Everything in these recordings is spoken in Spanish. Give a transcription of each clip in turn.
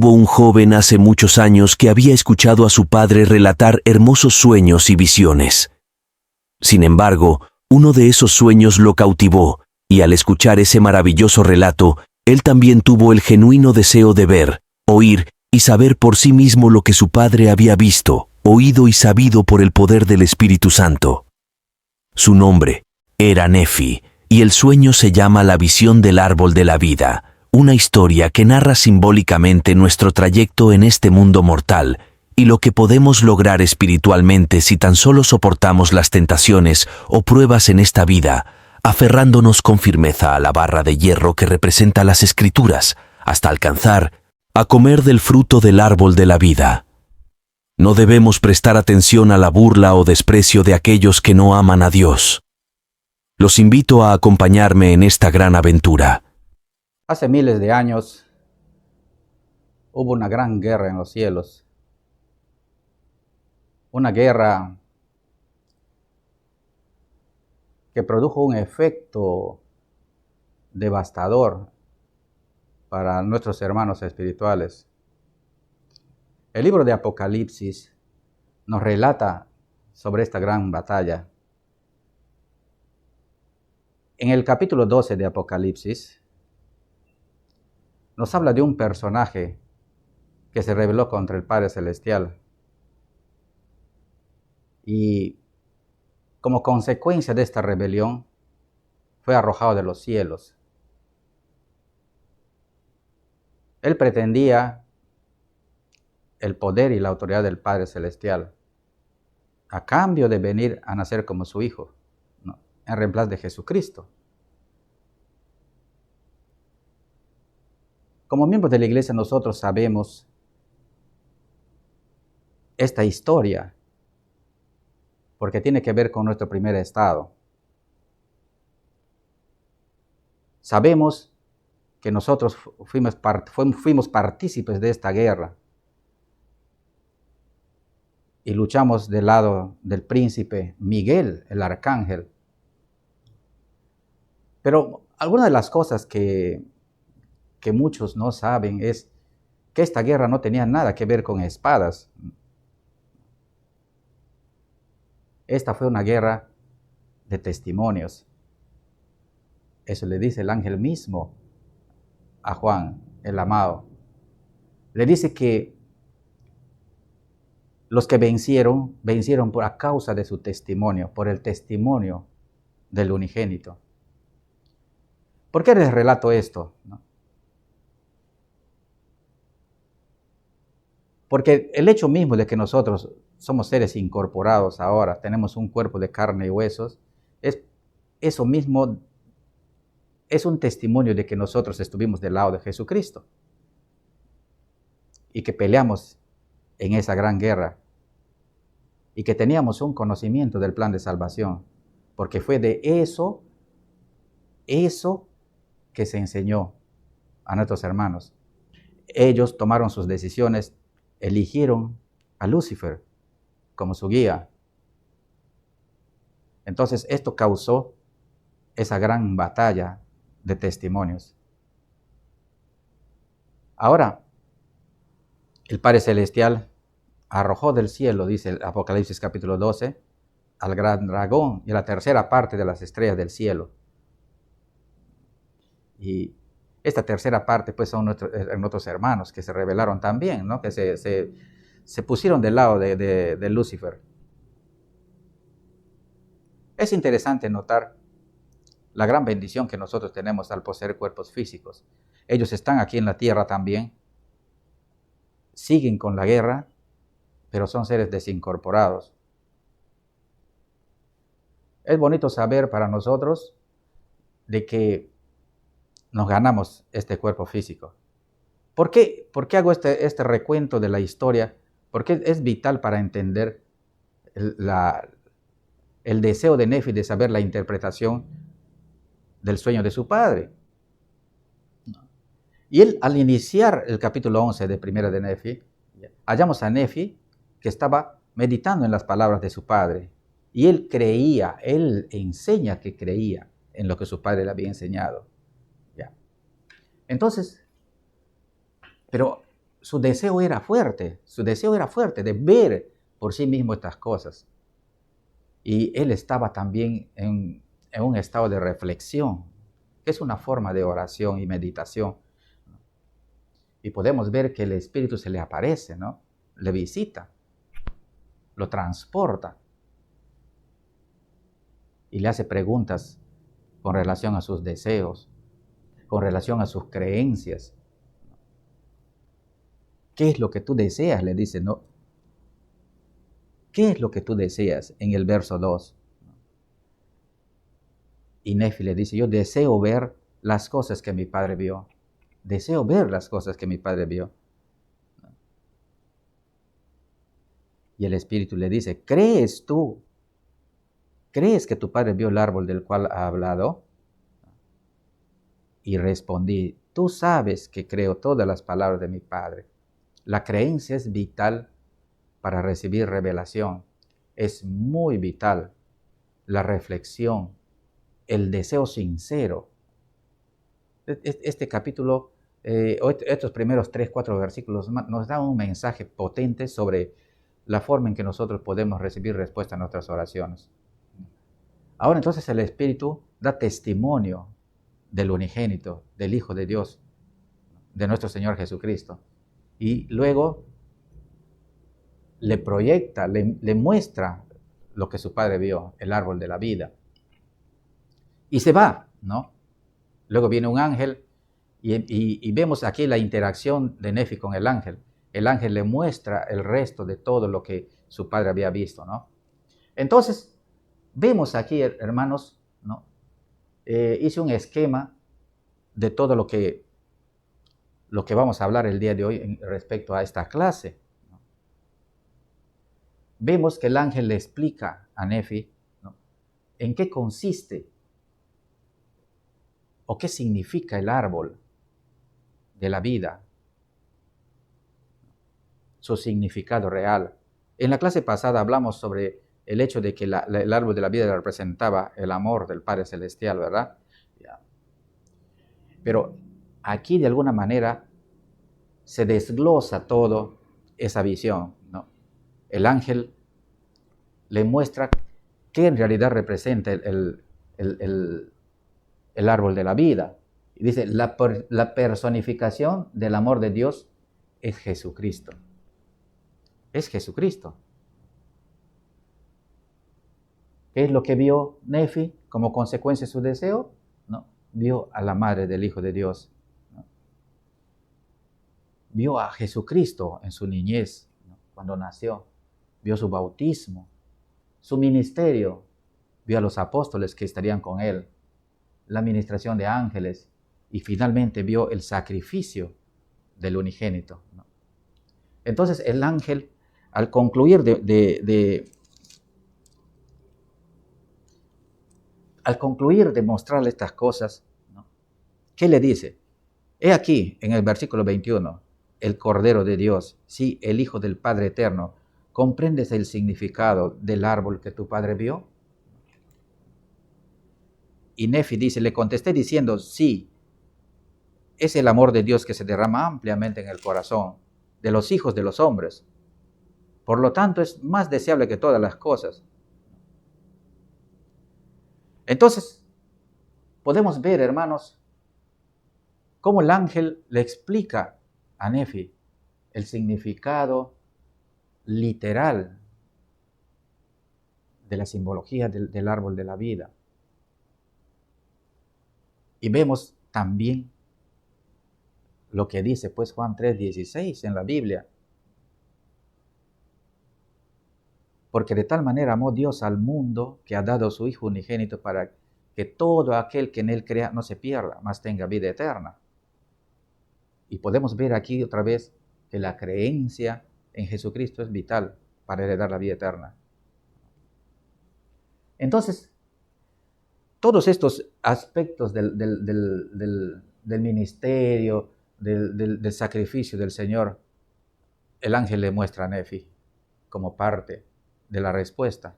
Hubo un joven hace muchos años que había escuchado a su padre relatar hermosos sueños y visiones. Sin embargo, uno de esos sueños lo cautivó, y al escuchar ese maravilloso relato, él también tuvo el genuino deseo de ver, oír y saber por sí mismo lo que su padre había visto, oído y sabido por el poder del Espíritu Santo. Su nombre era Nefi, y el sueño se llama La visión del árbol de la vida, una historia que narra simbólicamente nuestro trayecto en este mundo mortal y lo que podemos lograr espiritualmente si tan solo soportamos las tentaciones o pruebas en esta vida, aferrándonos con firmeza a la barra de hierro que representa las Escrituras, hasta alcanzar a comer del fruto del árbol de la vida. No debemos prestar atención a la burla o desprecio de aquellos que no aman a Dios. Los invito a acompañarme en esta gran aventura. Hace miles de años hubo una gran guerra en los cielos. Una guerra que produjo un efecto devastador para nuestros hermanos espirituales. El libro de Apocalipsis nos relata sobre esta gran batalla. En el capítulo 12 de Apocalipsis nos habla de un personaje que se rebeló contra el Padre Celestial. Y como consecuencia de esta rebelión, fue arrojado de los cielos. Él pretendía el poder y la autoridad del Padre Celestial, a cambio de venir a nacer como su Hijo, ¿no?, en reemplazo de Jesucristo. Como miembros de la iglesia nosotros sabemos esta historia porque tiene que ver con nuestro primer estado. Sabemos que nosotros fuimos partícipes de esta guerra y luchamos del lado del príncipe Miguel, el arcángel. Pero alguna de las cosas que muchos no saben es que esta guerra no tenía nada que ver con espadas. Esta fue una guerra de testimonios. Eso le dice el ángel mismo a Juan, el amado. Le dice que los que vencieron por a causa de su testimonio, por el testimonio del unigénito. ¿Por qué les relato esto? ¿No? Porque el hecho mismo de que nosotros somos seres incorporados ahora, tenemos un cuerpo de carne y huesos, eso mismo es un testimonio de que nosotros estuvimos del lado de Jesucristo y que peleamos en esa gran guerra y que teníamos un conocimiento del plan de salvación, porque fue de eso que se enseñó a nuestros hermanos. Ellos tomaron sus decisiones, eligieron a Lucifer como su guía. Entonces esto causó esa gran batalla de testimonios. Ahora, el Padre Celestial arrojó del cielo, dice el Apocalipsis capítulo 12, al gran dragón y a la tercera parte de las estrellas del cielo. Y esta tercera parte pues son nuestros hermanos que se rebelaron también, ¿no?, que se pusieron del lado de Lucifer. Es interesante notar la gran bendición que nosotros tenemos al poseer cuerpos físicos. Ellos están aquí en la tierra también, siguen con la guerra, pero son seres desincorporados. Es bonito saber para nosotros de que nos ganamos este cuerpo físico. ¿Por qué hago este recuento de la historia? Porque es vital para entender el deseo de Nefi de saber la interpretación del sueño de su padre. Y él, al iniciar el capítulo 11 de Primera de Nefi, hallamos a Nefi que estaba meditando en las palabras de su padre. Y él enseña que creía en lo que su padre le había enseñado. ¿Ya? Entonces, pero su deseo era fuerte de ver por sí mismo estas cosas. Y él estaba también en un estado de reflexión, que es una forma de oración y meditación. Y podemos ver que el Espíritu se le aparece, ¿no? Le visita, lo transporta y le hace preguntas con relación a sus deseos, con relación a sus creencias. ¿Qué es lo que tú deseas? Le dice, ¿no? ¿Qué es lo que tú deseas? En el verso 2. Y Nefi le dice, yo deseo ver las cosas que mi padre vio. Deseo ver las cosas que mi padre vio. Y el Espíritu le dice, ¿crees tú? ¿Crees que tu padre vio el árbol del cual ha hablado? Y respondí, tú sabes que creo todas las palabras de mi padre. La creencia es vital para recibir revelación. Es muy vital la reflexión, el deseo sincero. Este capítulo, estos primeros 3, 4 versículos nos dan un mensaje potente sobre la forma en que nosotros podemos recibir respuesta a nuestras oraciones. Ahora entonces el Espíritu da testimonio del unigénito, del Hijo de Dios, de nuestro Señor Jesucristo. Y luego le proyecta, le muestra lo que su padre vio, el árbol de la vida. Y se va, ¿no? Luego viene un ángel y vemos aquí la interacción de Nefi con el ángel. El ángel le muestra el resto de todo lo que su padre había visto, ¿no? Entonces, vemos aquí, hermanos, ¿no? Hice un esquema de todo lo que vamos a hablar el día de hoy respecto a esta clase. Vemos que el ángel le explica a Nefi, ¿no?, en qué consiste o qué significa el árbol de la vida, su significado real. En la clase pasada hablamos sobre el hecho de que el árbol de la vida representaba el amor del Padre Celestial, ¿verdad? Pero aquí de alguna manera se desglosa todo esa visión, ¿no? El ángel le muestra qué en realidad representa el árbol de la vida. Y dice, la personificación del amor de Dios es Jesucristo. Es Jesucristo. ¿Qué es lo que vio Nefi como consecuencia de su deseo? ¿No? Vio a la madre del Hijo de Dios, ¿no? Vio a Jesucristo en su niñez, ¿no?, cuando nació. Vio su bautismo, su ministerio. Vio a los apóstoles que estarían con él, la ministración de ángeles y finalmente vio el sacrificio del unigénito, ¿no? Entonces el ángel, al concluir de mostrarle estas cosas, ¿no?, ¿qué le dice? He aquí, en el versículo 21, el Cordero de Dios, sí, el Hijo del Padre Eterno. ¿Comprendes el significado del árbol que tu padre vio? Y Nefi dice, le contesté diciendo, sí, es el amor de Dios que se derrama ampliamente en el corazón de los hijos de los hombres. Por lo tanto, es más deseable que todas las cosas. Entonces, podemos ver, hermanos, cómo el ángel le explica a Nefi el significado literal de la simbología del árbol de la vida. Y vemos también lo que dice pues Juan 3:16 en la Biblia. Porque de tal manera amó Dios al mundo que ha dado a su Hijo unigénito para que todo aquel que en él crea no se pierda, mas tenga vida eterna. Y podemos ver aquí otra vez que la creencia en Jesucristo es vital para heredar la vida eterna. Entonces, todos estos aspectos del ministerio, del sacrificio del Señor, el ángel le muestra a Nefi como parte de la respuesta.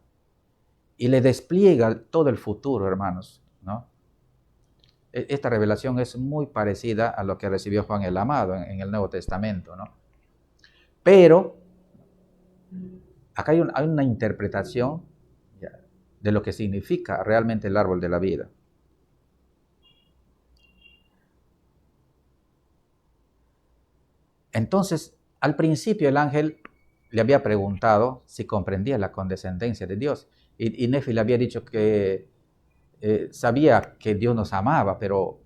Y le despliega todo el futuro, hermanos, ¿no? Esta revelación es muy parecida a lo que recibió Juan el Amado en el Nuevo Testamento, ¿no? Pero acá hay una interpretación de lo que significa realmente el árbol de la vida. Entonces, al principio el ángel le había preguntado si comprendía la condescendencia de Dios. Y Nefi le había dicho que sabía que Dios nos amaba, pero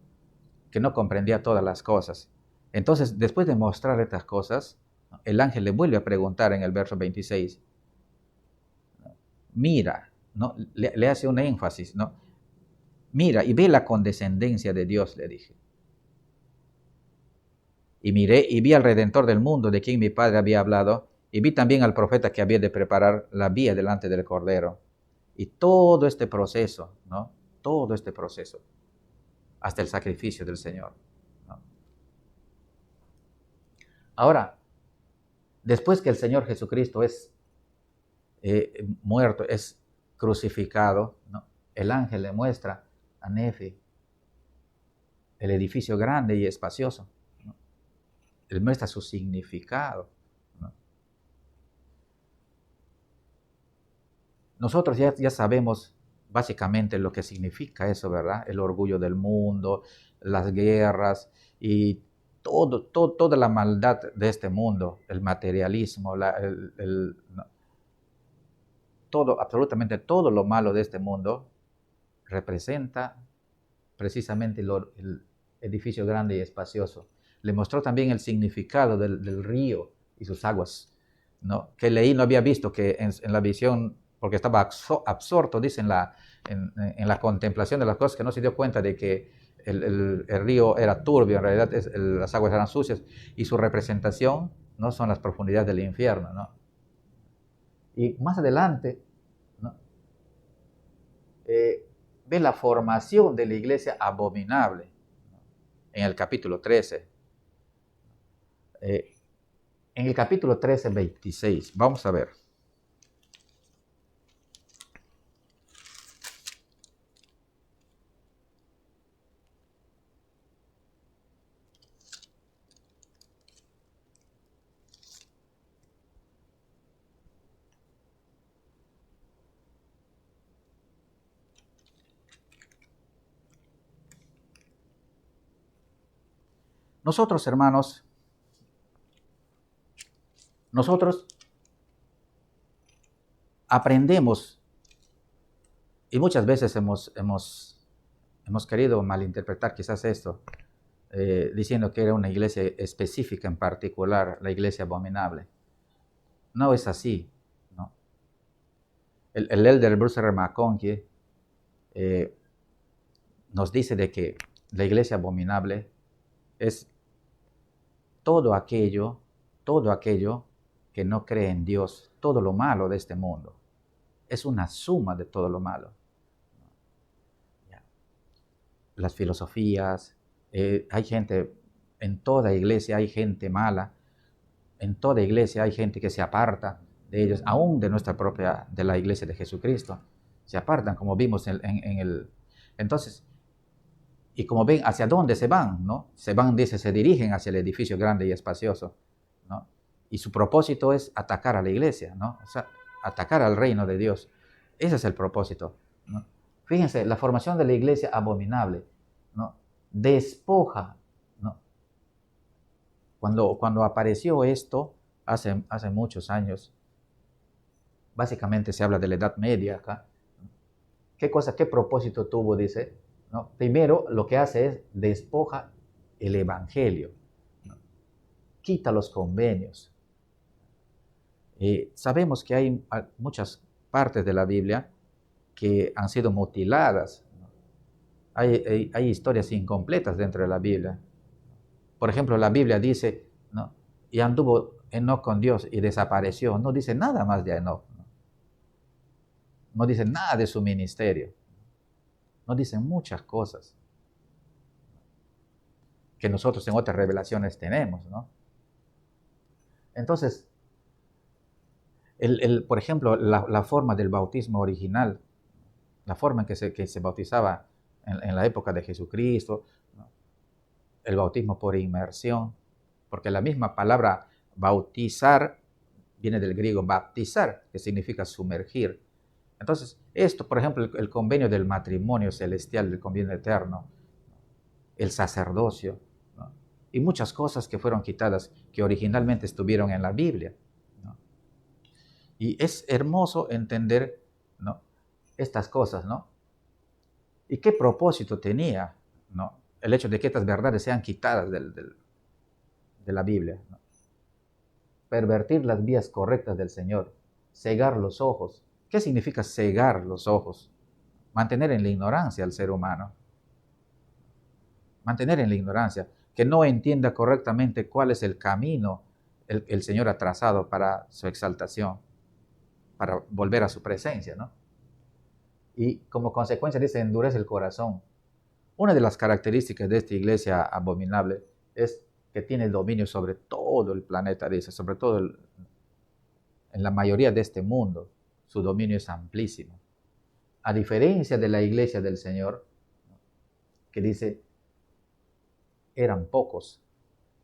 que no comprendía todas las cosas. Entonces, después de mostrar estas cosas, el ángel le vuelve a preguntar en el verso 26, mira, ¿no? Le hace un énfasis, ¿no? Mira y ve la condescendencia de Dios, le dije. Y miré y vi al Redentor del mundo, de quien mi padre había hablado, y vi también al profeta que había de preparar la vía delante del Cordero. Y todo este proceso, ¿no? Todo este proceso, hasta el sacrificio del Señor, ¿no? Ahora, después que el Señor Jesucristo es muerto, es crucificado, ¿no? El ángel le muestra a Nefi el edificio grande y espacioso, ¿no? Él muestra su significado, ¿no? Nosotros ya sabemos básicamente lo que significa eso, ¿verdad? El orgullo del mundo, las guerras y toda la maldad de este mundo, el materialismo, ¿no? Todo, absolutamente todo lo malo de este mundo representa precisamente el edificio grande y espacioso. Le mostró también el significado del río y sus aguas, ¿no? Que leí, no había visto que en la visión, porque estaba absorto, dice, en la contemplación de las cosas, que no se dio cuenta de que el río era turbio, en realidad las aguas eran sucias, y su representación no son las profundidades del infierno, ¿no? Y más adelante, ¿no? Ve la formación de la iglesia abominable, ¿no? En el capítulo 13. En el capítulo 13, 26, vamos a ver. Nosotros, hermanos, nosotros aprendemos y muchas veces hemos querido malinterpretar quizás esto, diciendo que era una iglesia específica en particular, la iglesia abominable. No es así, ¿no? El elder Bruce R. McConkie nos dice de que la iglesia abominable es todo aquello que no cree en Dios, todo lo malo de este mundo. Es una suma de todo lo malo. Las filosofías, hay gente, en toda iglesia hay gente mala, en toda iglesia hay gente que se aparta de ellos, aún de nuestra propia, de la iglesia de Jesucristo. Se apartan, como vimos en el... Entonces, y como ven, ¿hacia dónde se van? ¿No? Se van, dice, se dirigen hacia el edificio grande y espacioso, ¿no? Y su propósito es atacar a la iglesia, ¿no? O sea, atacar al reino de Dios. Ese es el propósito, ¿no? Fíjense, la formación de la iglesia abominable, ¿no? Despoja, ¿no? Cuando apareció esto, hace muchos años, básicamente se habla de la Edad Media acá. ¿Qué propósito tuvo? Dice, ¿no? Primero, lo que hace es despoja el evangelio, ¿no? Quita los convenios. Sabemos que hay muchas partes de la Biblia que han sido mutiladas, ¿no? Hay historias incompletas dentro de la Biblia. Por ejemplo, la Biblia dice, ¿no? Y anduvo Enoc con Dios y desapareció. No dice nada más de Enoc, ¿no? No dice nada de su ministerio. No dice muchas cosas que nosotros en otras revelaciones tenemos, ¿no? Entonces, por ejemplo, la forma del bautismo original, la forma en que se bautizaba en la época de Jesucristo, ¿no? El bautismo por inmersión, porque la misma palabra Bautizar viene del griego baptizar, que significa sumergir. Entonces, esto, por ejemplo, el convenio del matrimonio celestial, del convenio eterno, el sacerdocio, ¿no? Y muchas cosas que fueron quitadas, que originalmente estuvieron en la Biblia, ¿no? Y es hermoso entender, ¿no?, estas cosas, ¿no? ¿Y qué propósito tenía, ¿no?, el hecho de que estas verdades sean quitadas de la Biblia, ¿no? Pervertir las vías correctas del Señor, cegar los ojos. ¿Qué significa cegar los ojos? Mantener en la ignorancia al ser humano. Mantener en la ignorancia, que no entienda correctamente cuál es el camino el Señor ha trazado para su exaltación, para volver a su presencia, ¿no? Y como consecuencia dice, endurece el corazón. Una de las características de esta iglesia abominable es que tiene dominio sobre todo el planeta, dice, sobre todo en la mayoría de este mundo. Su dominio es amplísimo. A diferencia de la iglesia del Señor, que dice, eran pocos.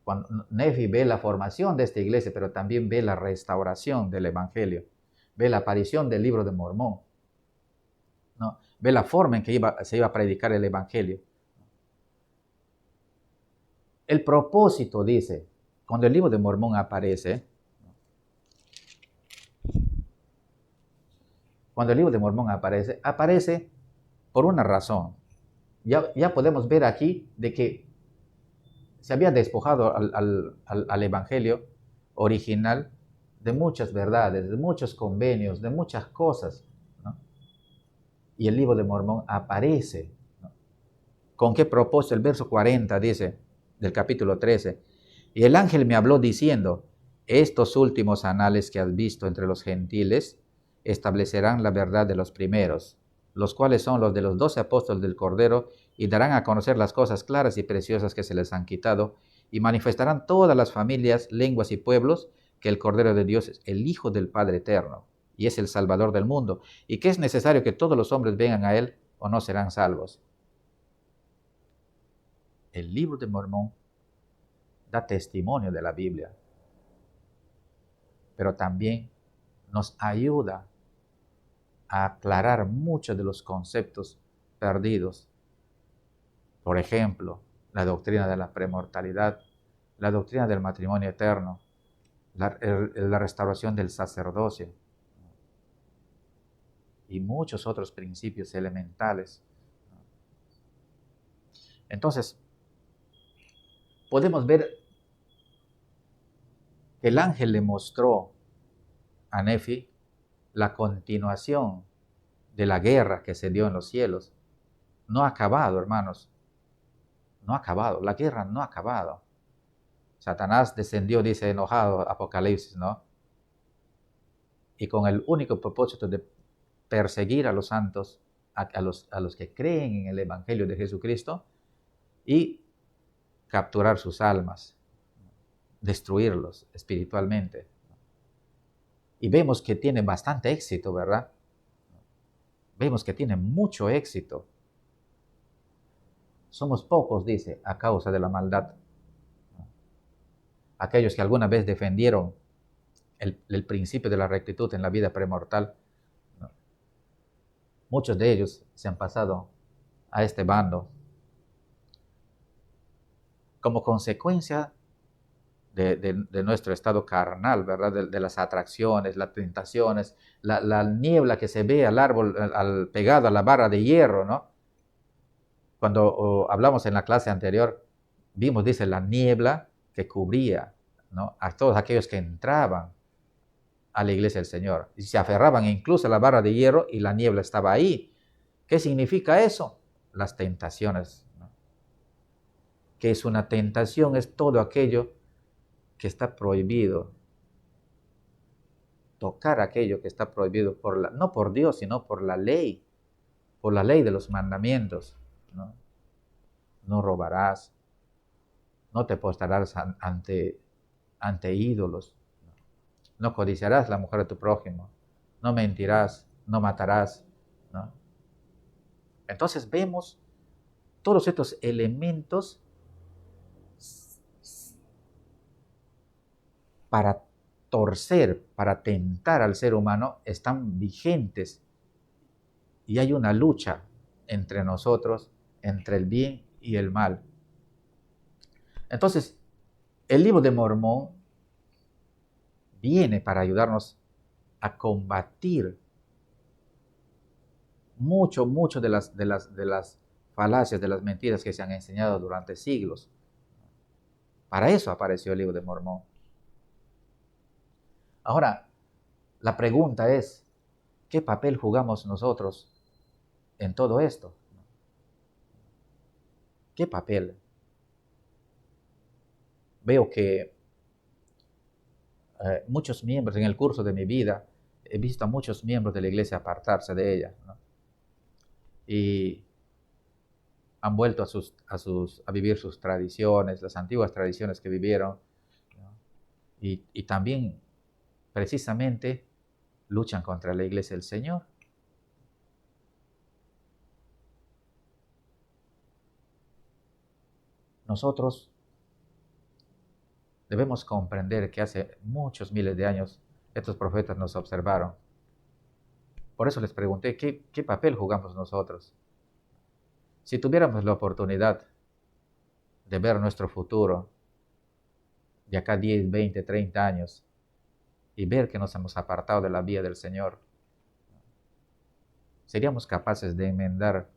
Cuando Nefi ve la formación de esta iglesia, pero también ve la restauración del Evangelio, ve la aparición del libro de Mormón, ¿no? Ve la forma en que se iba a predicar el Evangelio. El propósito, dice, cuando el libro de Mormón aparece, aparece por una razón. Ya podemos ver aquí de que se había despojado al Evangelio original de muchas verdades, de muchos convenios, de muchas cosas, ¿no? Y el libro de Mormón aparece, ¿no? ¿Con qué propósito? El verso 40 dice, del capítulo 13, y el ángel me habló diciendo, estos últimos anales que has visto entre los gentiles establecerán la verdad de los primeros, los cuales son los de los 12 apóstoles del Cordero, y darán a conocer las cosas claras y preciosas que se les han quitado, y manifestarán todas las familias, lenguas y pueblos que el Cordero de Dios es el Hijo del Padre Eterno, y es el Salvador del mundo, y que es necesario que todos los hombres vengan a Él, o no serán salvos. El libro de Mormón da testimonio de la Biblia, pero también nos ayuda a aclarar muchos de los conceptos perdidos. Por ejemplo, la doctrina de la premortalidad, la doctrina del matrimonio eterno, la restauración del sacerdocio y muchos otros principios elementales. Entonces, podemos ver que el ángel le mostró a Nefi la continuación de la guerra que se dio en los cielos. No ha acabado, hermanos. No ha acabado. La guerra no ha acabado. Satanás descendió, dice, enojado, Apocalipsis, ¿no? Y con el único propósito de perseguir a los santos, a los que creen en el Evangelio de Jesucristo, y capturar sus almas, destruirlos espiritualmente. Y vemos que tiene bastante éxito, ¿verdad? Vemos que tiene mucho éxito. Somos pocos, dice, a causa de la maldad. Aquellos que alguna vez defendieron el principio de la rectitud en la vida premortal, ¿no? Muchos de ellos se han pasado a este bando como consecuencia de nuestro estado carnal, ¿verdad? De las atracciones, las tentaciones, la niebla que se ve al árbol, pegado a la barra de hierro, ¿no? Cuando hablamos en la clase anterior, vimos, dice, la niebla que cubría, ¿no?, a todos aquellos que entraban a la iglesia del Señor. Y se aferraban incluso a la barra de hierro y la niebla estaba ahí. ¿Qué significa eso? Las tentaciones, ¿no? ¿Qué es una tentación? Es todo aquello que está prohibido. Tocar aquello que está prohibido no por Dios, sino por la ley de los mandamientos, ¿no? No robarás, no te postrarás ante ídolos, no codiciarás la mujer de tu prójimo, no mentirás, no matarás, ¿no? Entonces vemos todos estos elementos para torcer, para tentar al ser humano, están vigentes. Y hay una lucha entre nosotros, entre el bien y el mal. Entonces, el libro de Mormón viene para ayudarnos a combatir mucho de las falacias, de las mentiras que se han enseñado durante siglos. Para eso apareció el libro de Mormón. Ahora, la pregunta es, ¿qué papel jugamos nosotros en todo esto? ¿Qué papel? Veo que muchos miembros en el curso de mi vida, he visto a muchos miembros de la iglesia apartarse de ella, ¿no? Y han vuelto a vivir sus tradiciones, las antiguas tradiciones que vivieron, ¿no? Y también, precisamente, luchan contra la iglesia del Señor. Nosotros debemos comprender que hace muchos miles de años estos profetas nos observaron. Por eso les pregunté, ¿qué papel jugamos nosotros? Si tuviéramos la oportunidad de ver nuestro futuro de acá 10, 20, 30 años y ver que nos hemos apartado de la vía del Señor, ¿seríamos capaces de enmendar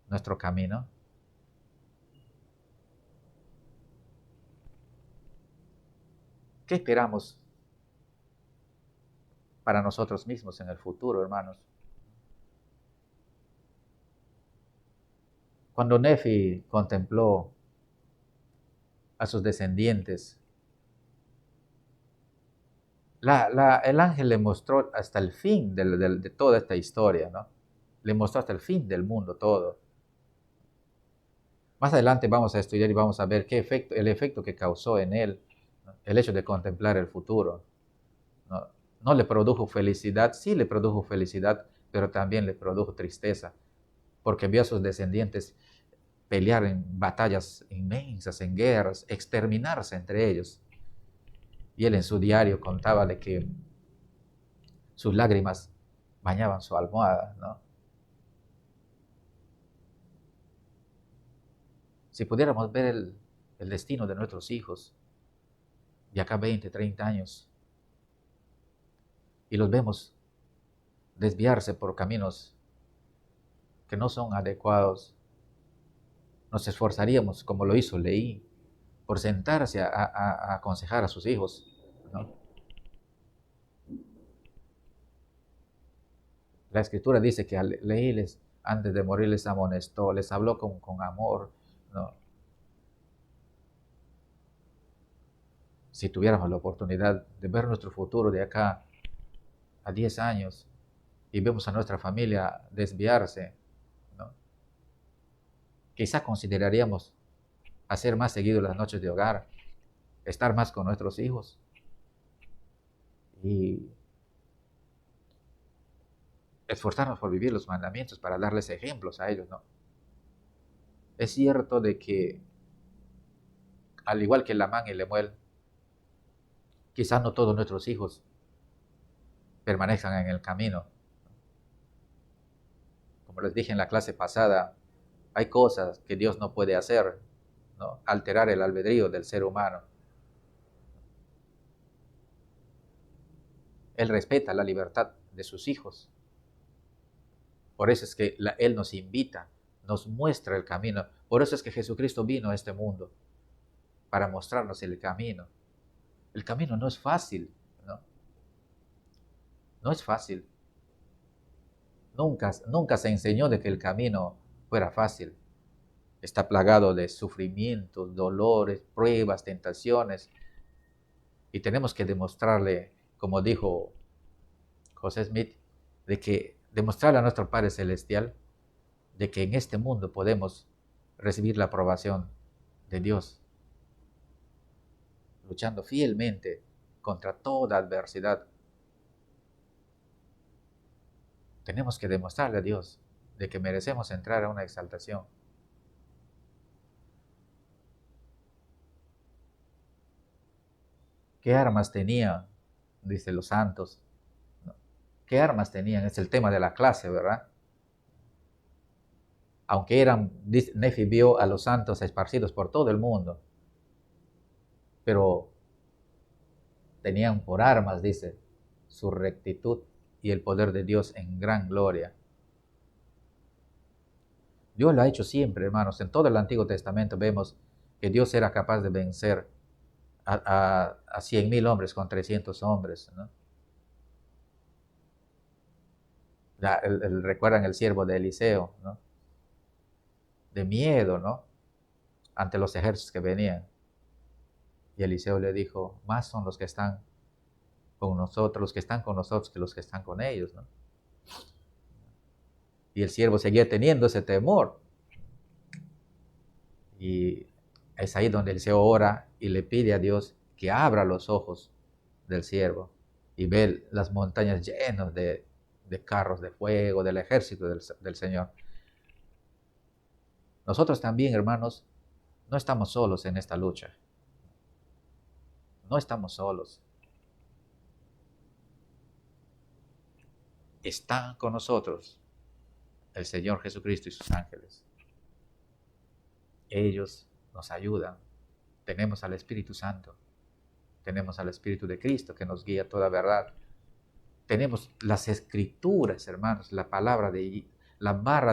nuestro camino? ¿Qué esperamos para nosotros mismos en el futuro, hermanos? Cuando Nefi contempló a sus descendientes, el ángel le mostró hasta el fin de toda esta historia, ¿no? Le mostró hasta el fin del mundo todo. Más adelante vamos a estudiar y vamos a ver el efecto que causó en él, ¿no? El hecho de contemplar el futuro. ¿No? No le produjo felicidad, sí le produjo felicidad, pero también le produjo tristeza, porque vio a sus descendientes pelear en batallas inmensas, en guerras, exterminarse entre ellos. Y él en su diario contaba de que sus lágrimas bañaban su almohada, ¿no? Si pudiéramos ver el destino de nuestros hijos de acá 20, 30 años y los vemos desviarse por caminos que no son adecuados, nos esforzaríamos, como lo hizo Leí, por sentarse a aconsejar a sus hijos, ¿no? La escritura dice que a Leí antes de morir les amonestó, les habló con amor, ¿no? Si tuviéramos la oportunidad de ver nuestro futuro de acá a 10 años y vemos a nuestra familia desviarse, ¿no? Quizá consideraríamos hacer más seguido las noches de hogar, estar más con nuestros hijos y esforzarnos por vivir los mandamientos para darles ejemplos a ellos, ¿no? Es cierto de que, al igual que Lamán y Lemuel, quizá no todos nuestros hijos permanezcan en el camino. Como les dije en la clase pasada, hay cosas que Dios no puede hacer, ¿no? Alterar el albedrío del ser humano. Él respeta la libertad de sus hijos. Por eso es que Él nos invita, nos muestra el camino. Por eso es que Jesucristo vino a este mundo, para mostrarnos el camino. El camino no es fácil, ¿no? No es fácil. Nunca se enseñó de que el camino fuera fácil. Está plagado de sufrimientos, dolores, pruebas, tentaciones. Y tenemos que demostrarle, como dijo José Smith, de que demostrarle a nuestro Padre Celestial de que en este mundo podemos recibir la aprobación de Dios, luchando fielmente contra toda adversidad. Tenemos que demostrarle a Dios de que merecemos entrar a una exaltación. ¿Qué armas tenían? Dice los santos. ¿Qué armas tenían? Es el tema de la clase, ¿verdad? Aunque Nefi vio a los santos esparcidos por todo el mundo, pero tenían por armas, dice, su rectitud y el poder de Dios en gran gloria. Dios lo ha hecho siempre, hermanos. En todo el Antiguo Testamento vemos que Dios era capaz de vencer a 100,000 hombres con 300 hombres, ¿no? Recuerdan el siervo de Eliseo, ¿no? De miedo, ¿no? Ante los ejércitos que venían. Y Eliseo le dijo, más son los que están con nosotros, los que están con nosotros que los que están con ellos, ¿no? Y el siervo seguía teniendo ese temor. Y es ahí donde Eliseo ora y le pide a Dios que abra los ojos del siervo y ve las montañas llenas de carros de fuego, del ejército del Señor. Nosotros también, hermanos, no estamos solos en esta lucha. No estamos solos. Están con nosotros el Señor Jesucristo y sus ángeles. Ellos nos ayudan. Tenemos al Espíritu Santo. Tenemos al Espíritu de Cristo que nos guía a toda verdad. Tenemos las Escrituras, hermanos, la barra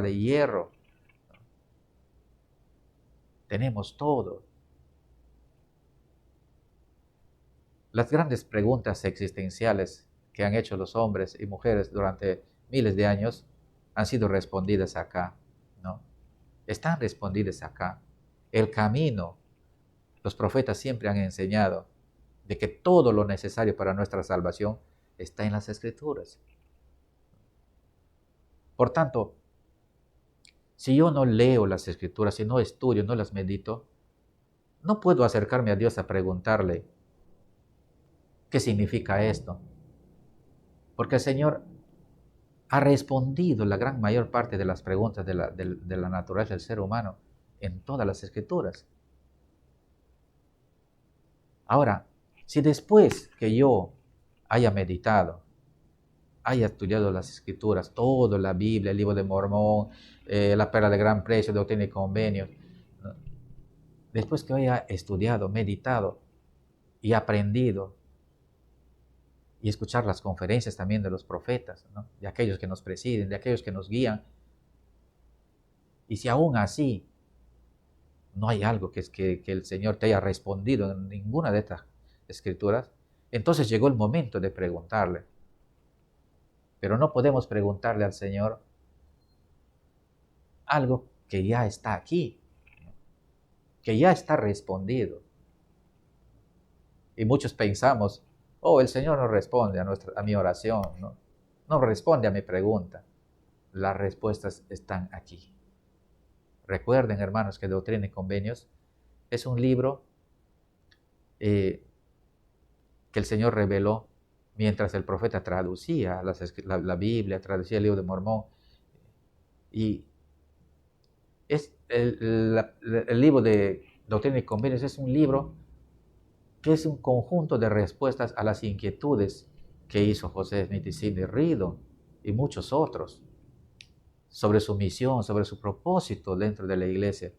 de hierro. Tenemos todo. Las grandes preguntas existenciales que han hecho los hombres y mujeres durante miles de años han sido respondidas acá, ¿no? Están respondidas acá. El camino, los profetas siempre han enseñado de que todo lo necesario para nuestra salvación está en las Escrituras. Por tanto, si yo no leo las Escrituras, si no estudio, no las medito, no puedo acercarme a Dios a preguntarle qué significa esto. Porque el Señor ha respondido la gran mayor parte de las preguntas de la naturaleza del ser humano en todas las Escrituras. Ahora, si después que yo haya meditado, haya estudiado las Escrituras, toda la Biblia, el libro de Mormón, la perla de gran precio, doctrina y convenios, ¿no? Después que haya estudiado, meditado y aprendido, y escuchar las conferencias también de los profetas, ¿no? De aquellos que nos presiden, de aquellos que nos guían, y si aún así no hay algo que el Señor te haya respondido en ninguna de estas Escrituras, entonces llegó el momento de preguntarle. Pero no podemos preguntarle al Señor algo que ya está aquí, que ya está respondido. Y muchos pensamos, oh, el Señor no responde a mi oración, ¿no? No responde a mi pregunta. Las respuestas están aquí. Recuerden, hermanos, que Doctrina y Convenios es un libro que el Señor reveló mientras el profeta traducía la Biblia, traducía el libro de Mormón. Y el libro de Doctrina y Convenios es un libro que es un conjunto de respuestas a las inquietudes que hizo José Smith y Sidney Riddle y muchos otros sobre su misión, sobre su propósito dentro de la iglesia.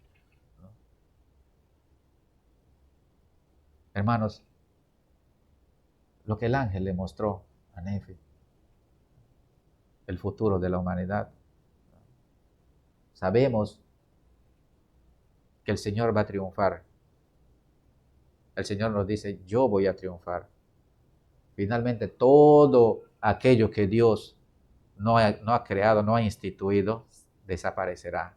Hermanos, lo que el ángel le mostró a Nefi, el futuro de la humanidad. Sabemos que el Señor va a triunfar. El Señor nos dice, yo voy a triunfar. Finalmente, todo aquello que Dios no ha creado, no ha instituido, desaparecerá.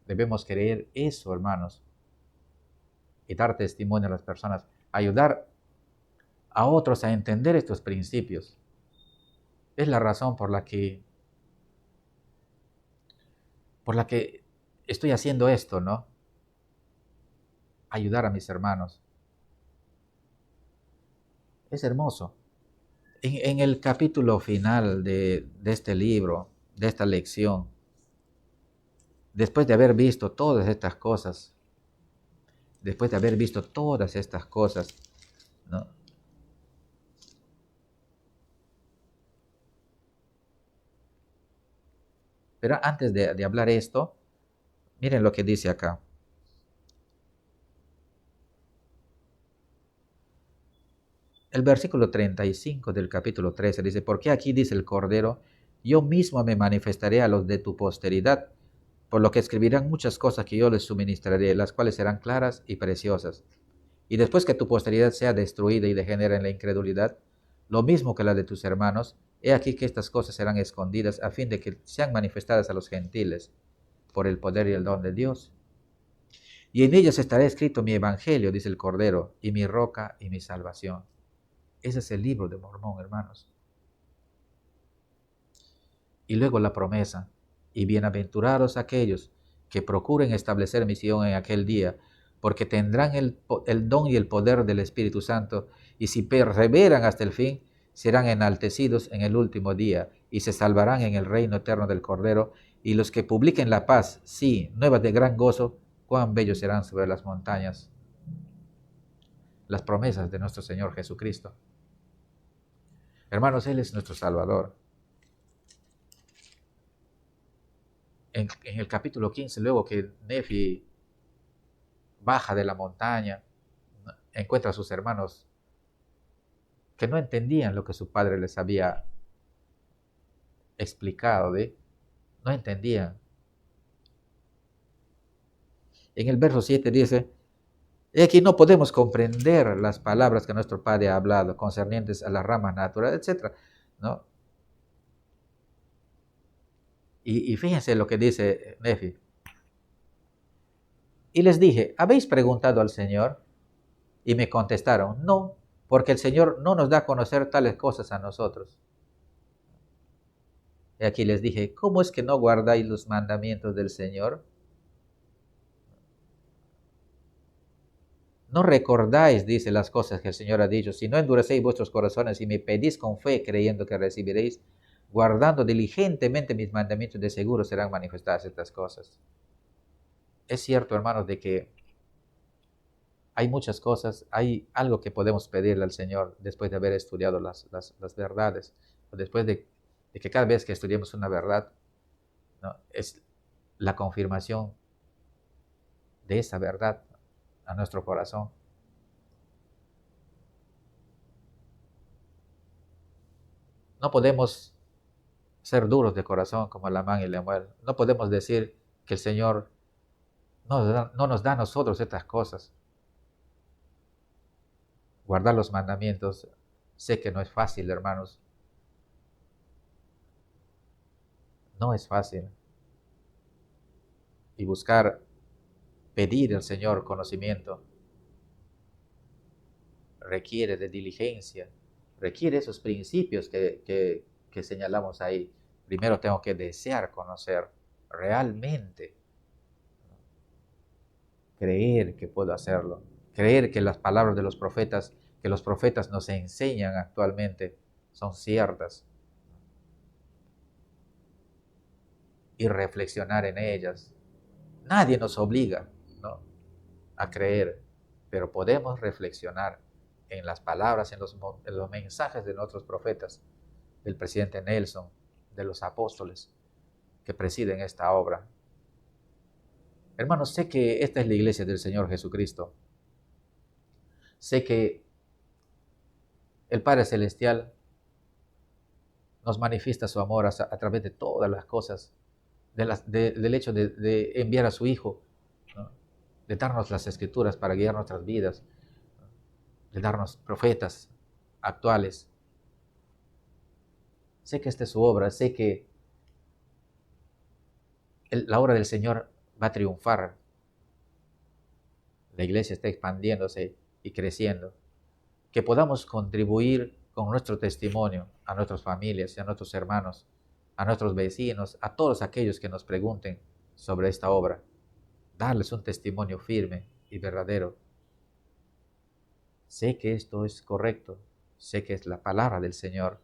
Debemos creer eso, hermanos, y dar testimonio a las personas, ayudar a otros a entender estos principios. Es la razón por la que estoy haciendo esto, ¿no? Ayudar a mis hermanos. Es hermoso. En el capítulo final de este libro, de esta lección, después de haber visto todas estas cosas, después de haber visto todas estas cosas, ¿no? Pero antes de hablar esto, miren lo que dice acá. El versículo 35 del capítulo 13 dice, porque aquí dice el Cordero, yo mismo me manifestaré a los de tu posteridad, por lo que escribirán muchas cosas que yo les suministraré, las cuales serán claras y preciosas. Y después que tu posteridad sea destruida y degenere en la incredulidad, lo mismo que la de tus hermanos, he aquí que estas cosas serán escondidas a fin de que sean manifestadas a los gentiles por el poder y el don de Dios. Y en ellas estará escrito mi evangelio, dice el Cordero, y mi roca y mi salvación. Ese es el libro de Mormón, hermanos. Y luego la promesa, y bienaventurados aquellos que procuren establecer misión en aquel día, porque tendrán el don y el poder del Espíritu Santo, y si perseveran hasta el fin, serán enaltecidos en el último día, y se salvarán en el reino eterno del Cordero, y los que publiquen la paz, sí, nuevas de gran gozo, cuán bellos serán sobre las montañas. Las promesas de nuestro Señor Jesucristo. Hermanos, Él es nuestro Salvador. En el capítulo 15, luego que Nefi baja de la montaña, encuentra a sus hermanos que no entendían lo que su padre les había explicado, no entendían. En el verso 7 dice, he aquí no podemos comprender las palabras que nuestro padre ha hablado concernientes a las ramas naturales, etc., ¿no? Y fíjense lo que dice Nefi. Y les dije, ¿habéis preguntado al Señor? Y me contestaron, no, porque el Señor no nos da a conocer tales cosas a nosotros. Y aquí les dije, ¿cómo es que no guardáis los mandamientos del Señor? No recordáis, dice, las cosas que el Señor ha dicho, si no endurecéis vuestros corazones y me pedís con fe, creyendo que recibiréis, guardando diligentemente mis mandamientos, de seguro serán manifestadas estas cosas. Es cierto, hermanos, de que hay muchas cosas, hay algo que podemos pedirle al Señor después de haber estudiado las verdades, después de que cada vez que estudiemos una verdad, ¿no?, es la confirmación de esa verdad a nuestro corazón. No podemos ser duros de corazón como Lamán y Lemuel. No podemos decir que el Señor no nos da a nosotros estas cosas. Guardar los mandamientos, sé que no es fácil, hermanos. No es fácil. Y pedir al Señor conocimiento, requiere de diligencia, requiere esos principios que señalamos ahí. Primero tengo que desear conocer realmente, creer que puedo hacerlo, creer que las palabras de los profetas, que los profetas nos enseñan actualmente, son ciertas, y reflexionar en ellas. Nadie nos obliga, ¿no?, a creer, pero podemos reflexionar en las palabras, en los mensajes de nuestros profetas, del presidente Nelson, de los apóstoles que presiden esta obra. Hermanos, sé que esta es la iglesia del Señor Jesucristo. Sé que el Padre Celestial nos manifiesta su amor a través de todas las cosas, del hecho de enviar a su Hijo, ¿no?, de darnos las Escrituras para guiar nuestras vidas, de darnos profetas actuales. Sé que esta es su obra, sé que la obra del Señor va a triunfar. La iglesia está expandiéndose y creciendo. Que podamos contribuir con nuestro testimonio a nuestras familias, a nuestros hermanos, a nuestros vecinos, a todos aquellos que nos pregunten sobre esta obra. Darles un testimonio firme y verdadero. Sé que esto es correcto, sé que es la palabra del Señor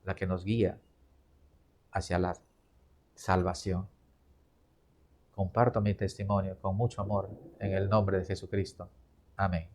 la que nos guía hacia la salvación. comparto mi testimonio con mucho amor en el nombre de Jesucristo. Amén.